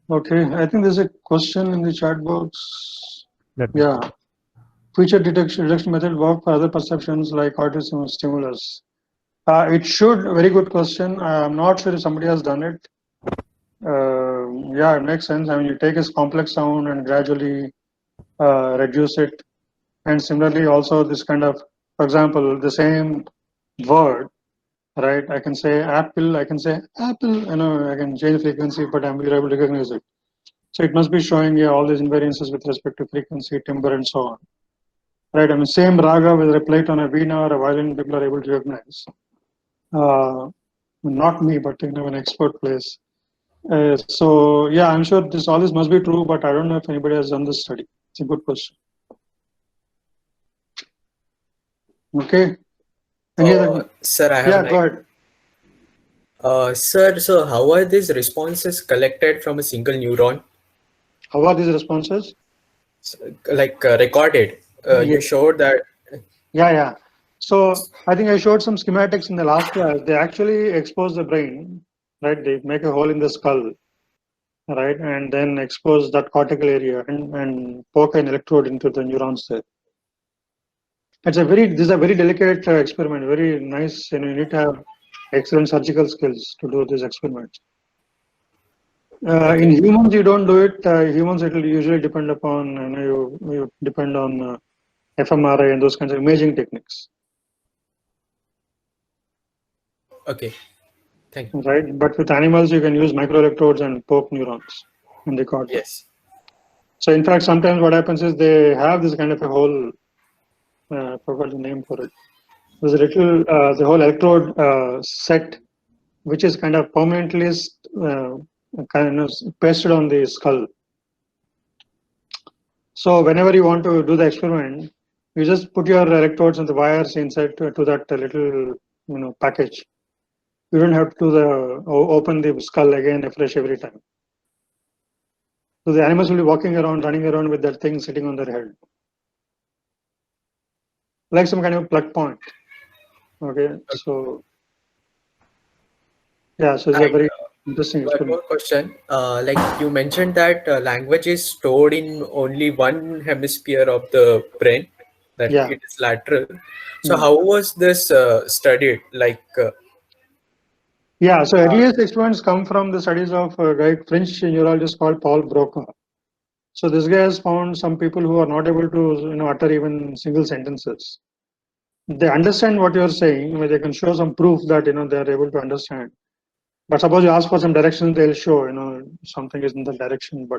Okay, I think there's a question in the chat box. Let me Yeah, feature detection method work for other perceptions like autism stimulus. It should. Very good question. I'm not sure if somebody has done it. Yeah, it makes sense. I mean, you take a complex sound and gradually reduce it. And similarly, also this kind of, for example, the same word, right? I can say apple, I can say apple, I can change frequency, but I'm able to recognize it. So it must be showing you all these invariances with respect to frequency, timbre, and so on. Right? I mean, same raga, whether I play it on a veena or a violin, people are able to recognize. Not me, but an expert plays. So yeah, I'm sure all this must be true, but I don't know if anybody has done this study. It's a good question. Okay. Any other? Sir, I have Yeah, go ahead. Sir, so how are these responses collected from a single neuron? How are these responses? Like recorded? You showed that. Yeah. So I think I showed some schematics in the last class. They actually expose the brain, right? They make a hole in the skull, right? And then expose that cortical area and poke an electrode into the neurons there. This is a very delicate experiment, very nice. You need to have excellent surgical skills to do this experiment. In humans, you don't do it. Humans, it will usually depend upon, you depend on fMRI and those kinds of imaging techniques. Okay, thank you. Right, but with animals, you can use microelectrodes and poke neurons in the cortex. Yes. So, in fact, sometimes what happens is they have this kind of a whole, I forgot the name for it. There's a little, the whole electrode set, which is kind of permanently kind of pasted on the skull. So, whenever you want to do the experiment, you just put your electrodes and the wires inside to that little, package. You don't have to open the skull again afresh every time. So the animals will be walking around, running around with that thing sitting on their head, like some kind of plug point. Okay, so yeah, so it's a very interesting One experiment. more question. Like you mentioned that language is stored in only one hemisphere of the brain, that Yeah. it is lateral. So how was this studied? Like Yeah, so earliest experiments come from the studies of a guy, French neurologist called Paul Broca. So this guy has found some people who are not able to utter even single sentences. They understand what you're saying. I mean, they can show some proof that they are able to understand. But suppose you ask for some directions, they'll show something is in the direction.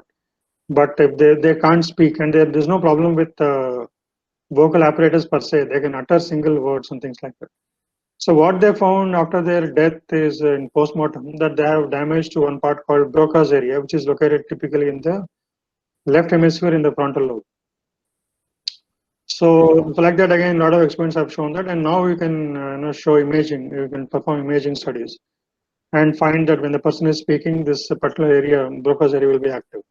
But if they can't speak, and there's no problem with vocal apparatus per se, they can utter single words and things like that. So what they found after their death is in postmortem that they have damage to one part called Broca's area, which is located typically in the left hemisphere in the frontal lobe. So like that again, a lot of experiments have shown that, and now you can show imaging. You can perform imaging studies and find that when the person is speaking, this particular area, Broca's area, will be active.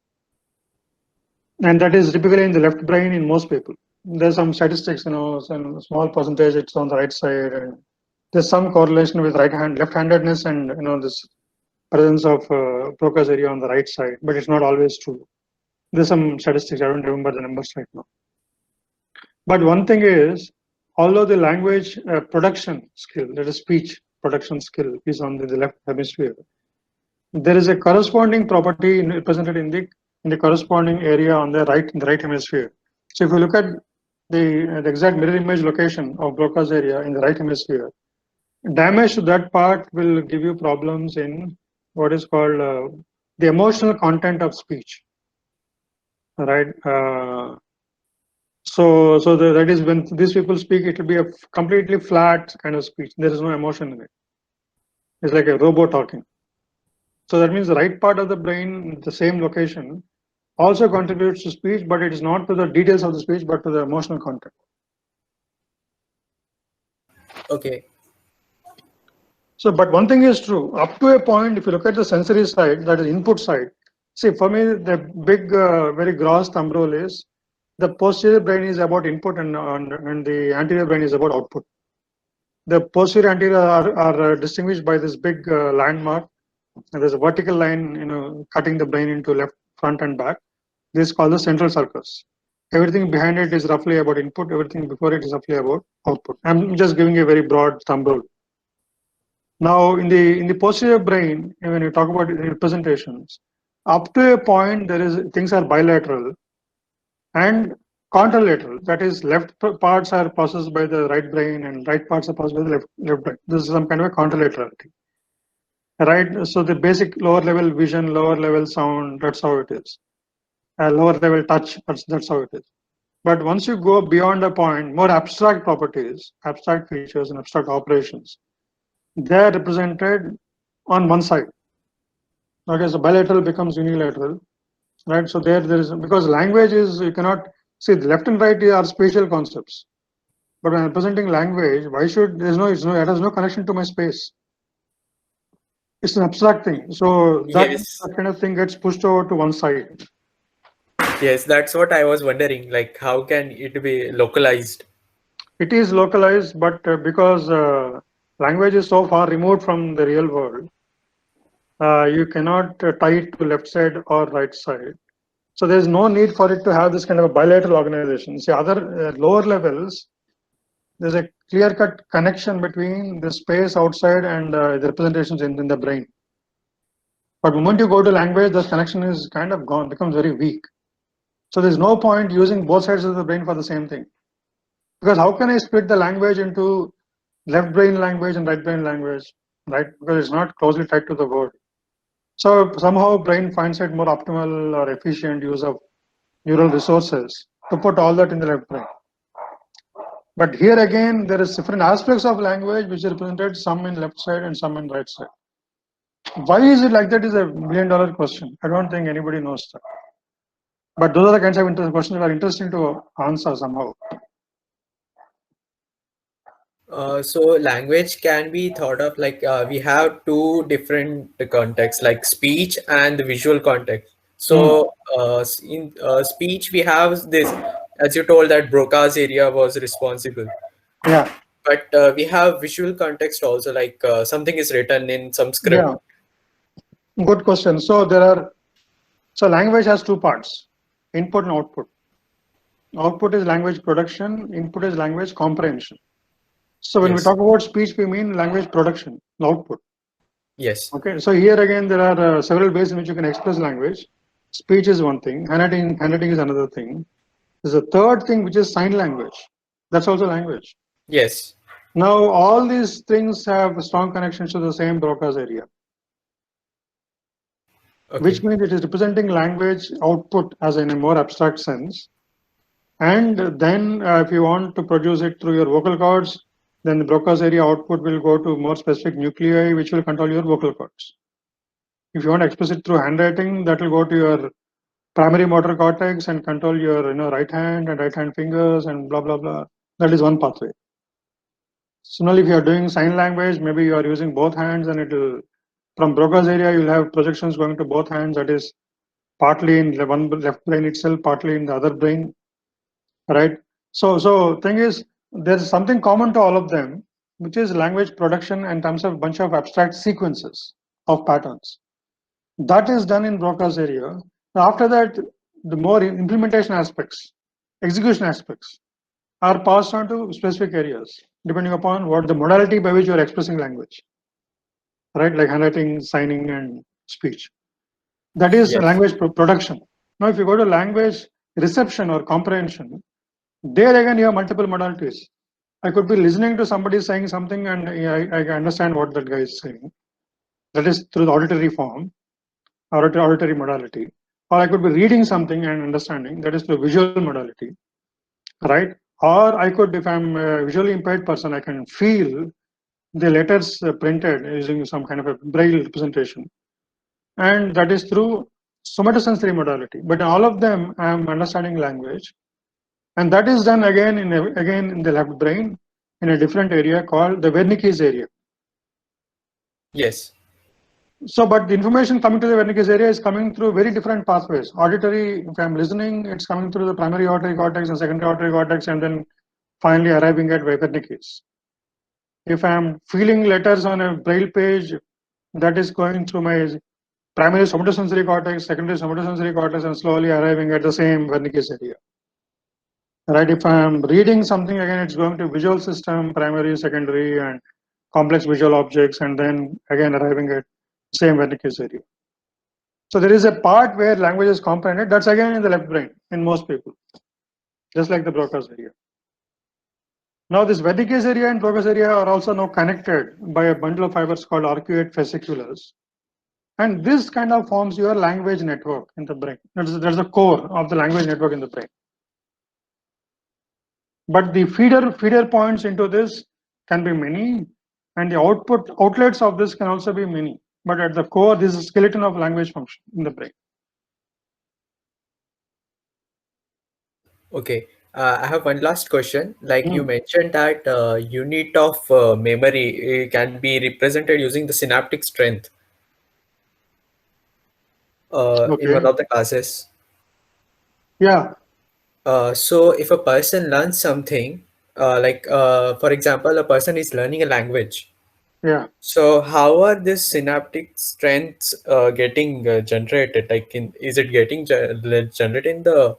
And that is typically in the left brain in most people. There's some statistics, some small percentage it's on the right side, and there's some correlation with left-handedness, and this presence of Broca's area on the right side, but it's not always true. There's some statistics. I don't remember the numbers right now. But one thing is, although the language production skill, that is speech production skill, is on the left hemisphere, there is a corresponding property represented in the corresponding area on the right hemisphere. So if you look at the exact mirror image location of Broca's area in the right hemisphere, damage to that part will give you problems in what is called the emotional content of speech. Right. That is when these people speak, it will be a completely flat kind of speech. There is no emotion in it. It's like a robot talking. So that means the right part of the brain, the same location, also contributes to speech, but it is not to the details of the speech, but to the emotional content. okay. So, but one thing is true, up to a point, if you look at the sensory side, that is input side, see, for me, the big, very gross thumb rule is the posterior brain is about input and the anterior brain is about output. The posterior anterior are distinguished by this big landmark, And there's a vertical line, cutting the brain into left, front, and back. This is called the central sulcus. Everything behind it is roughly about input. Everything before it is roughly about output. I'm just giving a very broad thumb rule. Now, in the posterior brain, when you talk about representations, up to a point, things are bilateral and contralateral. That is, left parts are processed by the right brain and right parts are processed by the left brain. This is some kind of a contralaterality. Right, so the basic lower level vision, lower level sound, that's how it is. Lower level touch, that's how it is. But once you go beyond a point, more abstract properties, abstract features, and abstract operations, they are represented on one side. Okay, so bilateral becomes unilateral, right? So there is, because language is, you cannot see the left and right are spatial concepts. But when representing language, why should it has no connection to my space. It's an abstract thing. So that Yes. kind of thing gets pushed over to one side. Yes, that's what I was wondering. Like, how can it be localized? It is localized, but because language is so far removed from the real world, you cannot tie it to left side or right side. So there's no need for it to have this kind of a bilateral organization. See, other lower levels, there's a clear-cut connection between the space outside and the representations in the brain. But the moment you go to language, the connection is kind of gone, becomes very weak. So there's no point using both sides of the brain for the same thing. Because how can I split the language into left brain language and right brain language, right? Because it's not closely tied to the word. So somehow brain finds it more optimal or efficient use of neural resources to put all that in the left brain. But here again, there is different aspects of language which are represented, some in left side and some in right side. Why is it like that is a $1 million question. I don't think anybody knows that. But those are the kinds of questions that are interesting to answer somehow. So language can be thought of like we have two different contexts, like speech and the visual context. So in speech, we have this, as you told, that Broca's area was responsible. Yeah. But we have visual context also, like something is written in some script. Yeah. Good question. So language has two parts, input and output. Output is language production, input is language comprehension. So when we Yes. talk about speech, we mean language production, output. Yes. Okay, so here again, there are several ways in which you can express language. Speech is one thing, handwriting is another thing. There's a third thing, which is sign language. That's also language. Yes. Now, all these things have strong connections to the same Broca's area, Okay. which means it is representing language output as in a more abstract sense. And then if you want to produce it through your vocal cords, then the Broca's area output will go to more specific nuclei, which will control your vocal cords. If you want to express it through handwriting, that will go to your primary motor cortex and control your right hand and right hand fingers and blah blah blah. That is one pathway. Similarly, if you are doing sign language, maybe you are using both hands, and it will, from Broca's area, you'll have projections going to both hands. That is partly in the one left brain itself, partly in the other brain, right? So thing is, there's something common to all of them, which is language production in terms of a bunch of abstract sequences of patterns. That is done in Broca's area. After that, the more implementation aspects, execution aspects are passed on to specific areas, depending upon what the modality by which you are expressing language, right? Like handwriting, signing, and speech. That is Yes. language production. Now, if you go to language reception or comprehension, there again you have multiple modalities. I could be listening to somebody saying something and I understand what that guy is saying. That is through the auditory form, auditory modality. Or I could be reading something and understanding, that is through visual modality, right? Or I could, if I'm a visually impaired person, I can feel the letters printed using some kind of a braille representation. And that is through somatosensory modality. But in all of them, I am understanding language. And that is done again in the left brain in a different area called the Wernicke's area. Yes. So, but the information coming to the Wernicke's area is coming through very different pathways. Auditory, if I'm listening, it's coming through the primary auditory cortex and secondary auditory cortex, and then finally arriving at Wernicke's. If I'm feeling letters on a braille page, that is going through my primary somatosensory cortex, secondary somatosensory cortex, and slowly arriving at the same Wernicke's area. Right? If I'm reading something, again, it's going to visual system, primary, secondary, and complex visual objects, and then again arriving at same Wernicke's area. So there is a part where language is comprehended. That's again in the left brain in most people, just like the Broca's area. Now this Wernicke's area and Broca's area are also now connected by a bundle of fibers called arcuate fasciculars. And this kind of forms your language network in the brain. That's the core of the language network in the brain. But the feeder points into this can be many, and the outlets of this can also be many. But at the core, this is a skeleton of language function in the brain. Okay. I have one last question. Like you mentioned that unit of memory can be represented using the synaptic strength in one of the classes. Yeah. So if a person learns something, for example, a person is learning a language. Yeah. So how are these synaptic strengths getting generated? Like, is it getting generated in the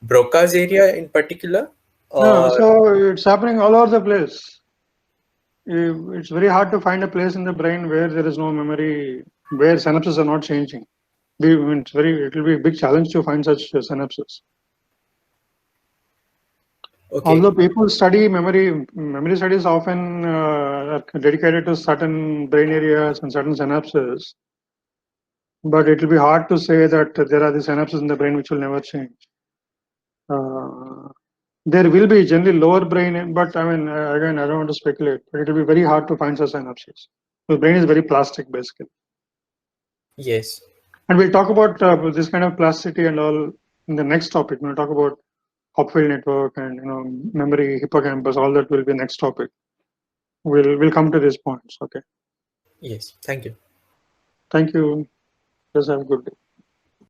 Broca's area in particular? No, Or so it's happening all over the place. It's very hard to find a place in the brain where there is no memory, where synapses are not changing. It will be a big challenge to find such synapses. okay. Although people study memory studies often are dedicated to certain brain areas and certain synapses, but it will be hard to say that there are the synapses in the brain which will never change. There will be generally lower brain, but I mean, again, I don't want to speculate, but it will be very hard to find such synapses. The brain is very plastic, basically. Yes. And we'll talk about this kind of plasticity and all in the next topic. We'll talk about Hopfield network and memory, hippocampus. All that will be next topic. We'll come to these points. Okay. Yes. Thank you. Thank you. Just have a good day.